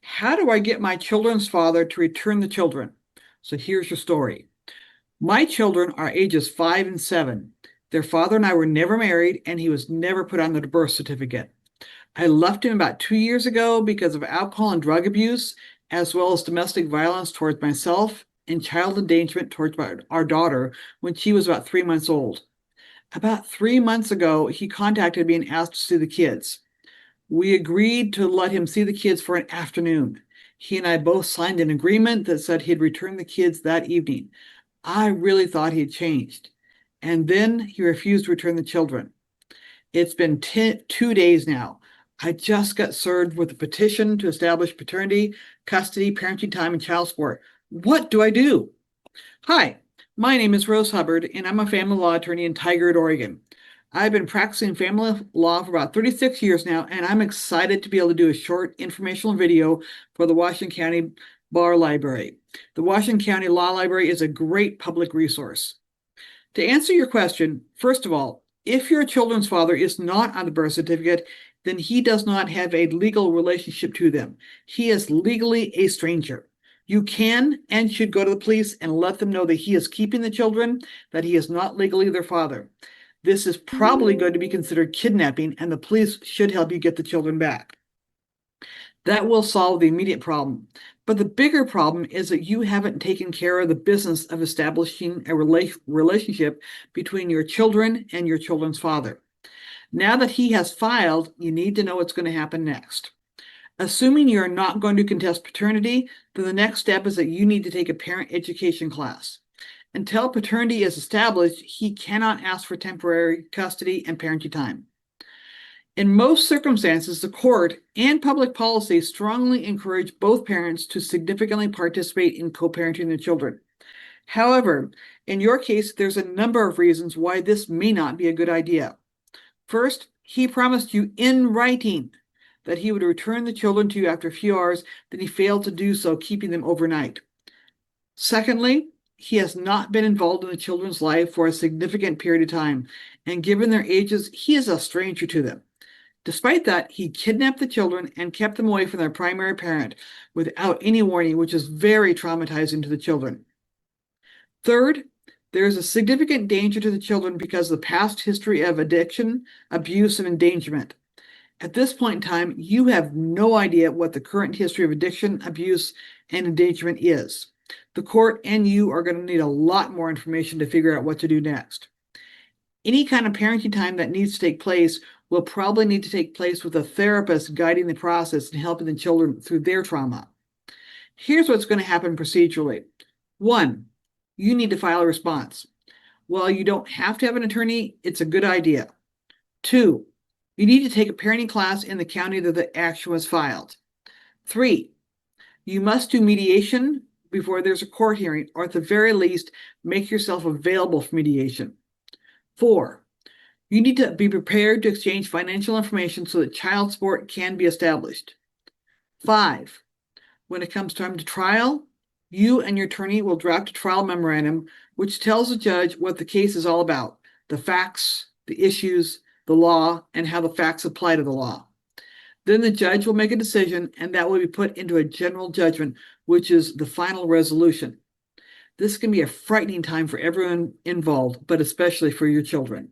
How do I get my children's father to return the children? So here's your story. My children are ages 5 and 7. Their father and I were never married, and he was never put on the birth certificate. I left him about 2 years ago because of alcohol and drug abuse, as well as domestic violence towards myself and child endangerment towards our daughter when she was about 3 months old. About 3 months ago, he contacted me and asked to see the kids. We agreed to let him see the kids for an afternoon. He and I both signed an agreement that said he'd return the kids that evening. I really thought he had changed. And then he refused to return the children. It's been 2 days now. I just got served with a petition to establish paternity, custody, parenting time, and child support. What do I do? Hi, my name is Rose Hubbard, and I'm a family law attorney in Tigard, Oregon. I've been practicing family law for about 36 years now, and I'm excited to be able to do a short informational video for the Washington County Bar Library. The Washington County Law Library is a great public resource. To answer your question, first of all, if your children's father is not on the birth certificate, then he does not have a legal relationship to them. He is legally a stranger. You can and should go to the police and let them know that he is keeping the children, that he is not legally their father. This is probably going to be considered kidnapping, and the police should help you get the children back. That will solve the immediate problem. But the bigger problem is that you haven't taken care of the business of establishing a relationship between your children and your children's father. Now that he has filed, you need to know what's going to happen next. Assuming you're not going to contest paternity, then the next step is that you need to take a parent education class. Until paternity is established, he cannot ask for temporary custody and parenting time. In most circumstances, the court and public policy strongly encourage both parents to significantly participate in co-parenting their children. However, in your case, there's a number of reasons why this may not be a good idea. First, he promised you in writing that he would return the children to you after a few hours, then he failed to do so, keeping them overnight. Secondly, he has not been involved in the children's life for a significant period of time, and given their ages, he is a stranger to them. Despite that, he kidnapped the children and kept them away from their primary parent without any warning, which is very traumatizing to the children. Third, there is a significant danger to the children because of the past history of addiction, abuse, and endangerment. At this point in time, you have no idea what the current history of addiction, abuse, and endangerment is. The court and you are going to need a lot more information to figure out what to do next. Any kind of parenting time that needs to take place will probably need to take place with a therapist guiding the process and helping the children through their trauma. Here's what's going to happen procedurally. 1, you need to file a response. While you don't have to have an attorney, it's a good idea. 2, you need to take a parenting class in the county that the action was filed. 3, you must do mediation before there's a court hearing, or at the very least, make yourself available for mediation. 4, you need to be prepared to exchange financial information so that child support can be established. 5, when it comes time to trial, you and your attorney will draft a trial memorandum which tells the judge what the case is all about, the facts, the issues, the law, and how the facts apply to the law. Then the judge will make a decision, and that will be put into a general judgment, which is the final resolution. This can be a frightening time for everyone involved, but especially for your children.